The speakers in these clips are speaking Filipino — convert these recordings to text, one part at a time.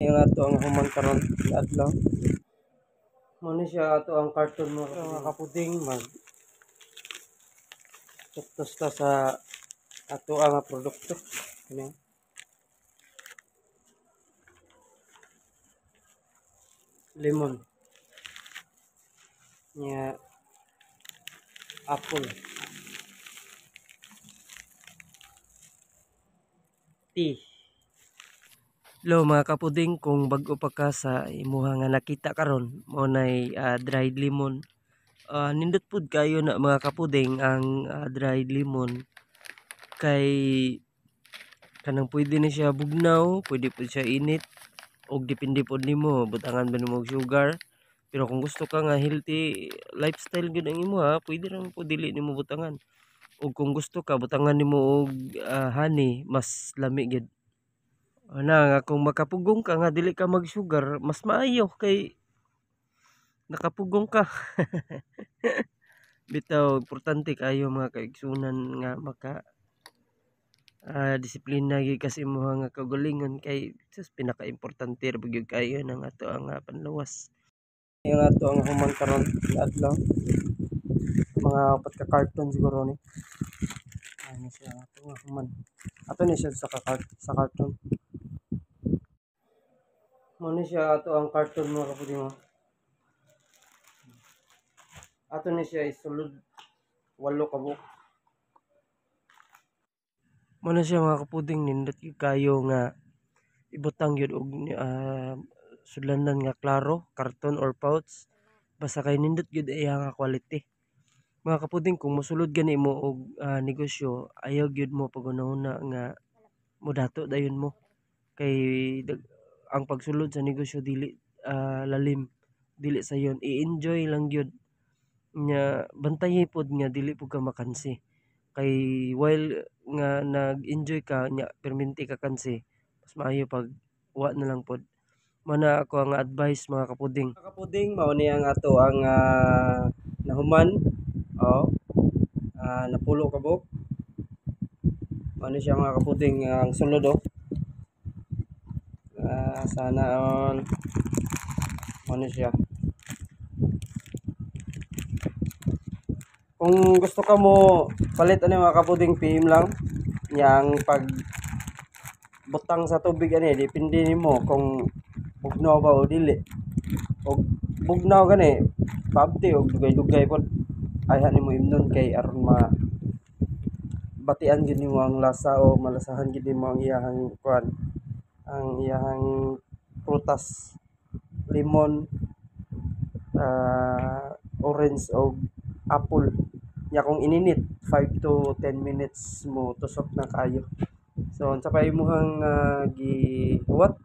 Yung ato ang human karon adlaw. Muna siya ato ang carton mo mga kapuding mag tuktos ta sa ato ang produkto. Kani lemon nya apple tea. Hello mga kapuding, kung bag-o pa ka sa imuha nga nakita karon mo nay dried lemon. Nindot pud kayo na mga kapuding ang dried lemon kay kanang pwede na siya bugnaw, pwede pud siya init og depende pud nimo butangan ba nimo og sugar. Pero kung gusto ka nga healthy lifestyle gud ang imuha, pwede ra pud dili nimo butangan. Og kung gusto ka butangan nimo og honey, mas lami gid. Ana nga kung makapugong ka nga dili ka mag sugar, mas maayo kay nakapugong ka. Bitaw importante kayo mga kaigsunan nga maka disiplina gyud kasi imuha nga kaugalingon kay sus pinaka-importante ra gyud kayo nang ato ang panluwas. Yung ato ang human karon adlaw. Mga upat ka carton siguro ni. Ano siya ato nga human. Ato ni siya sa carton. Muna siya ato ang carton mga kapatid mo. Ato ni siya isulod 8 ka buok. Muna siya mga kapuding nindot kayo nga ibutang yun og sudlanan nga klaro, karton or pouch. Basta kay nindot gyud iya nga quality. Mga kapuding kung mosulod gani mo og negosyo, ayaw gyud mo pagunahuna nga modato dayon mo. Kay ang pagsulod sa negosyo dili lalim, dili sayon i-enjoy lang gyud. Nya bantayi pod nga dili pud ka makansi. Kay while nga nag-enjoy ka nya perminti ka kansi, mas maayo pag wa na lang pod. Mana ako ang advice mga kapuding. Mga kapuding mao ni ang ato ang nahuman. Oh, napulo ka buok. Ano siya mga kapuding ang sulod oh. Sana on ano siya. Kung gusto ka mo palit ano mga kapuding PM lang. Yang pag butang sa tubig ani depende nimo kung bugnaw ba o dili. Og bugnaw gani pabti og dugay-dugay pod. Ayhan nimo imnon kay aron ma batian gid nimo ang lasa o malasahan gid nimo ang iyahang kuan, ang iyahang prutas, lemon, orange o apple. Nya kung ininit 5 to 10 minutes mo tusok na kayo. So unsa pa imong gihuwat,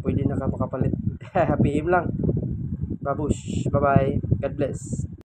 pwede na ka makapalit. PM lang. Babush. Bye bye. God bless.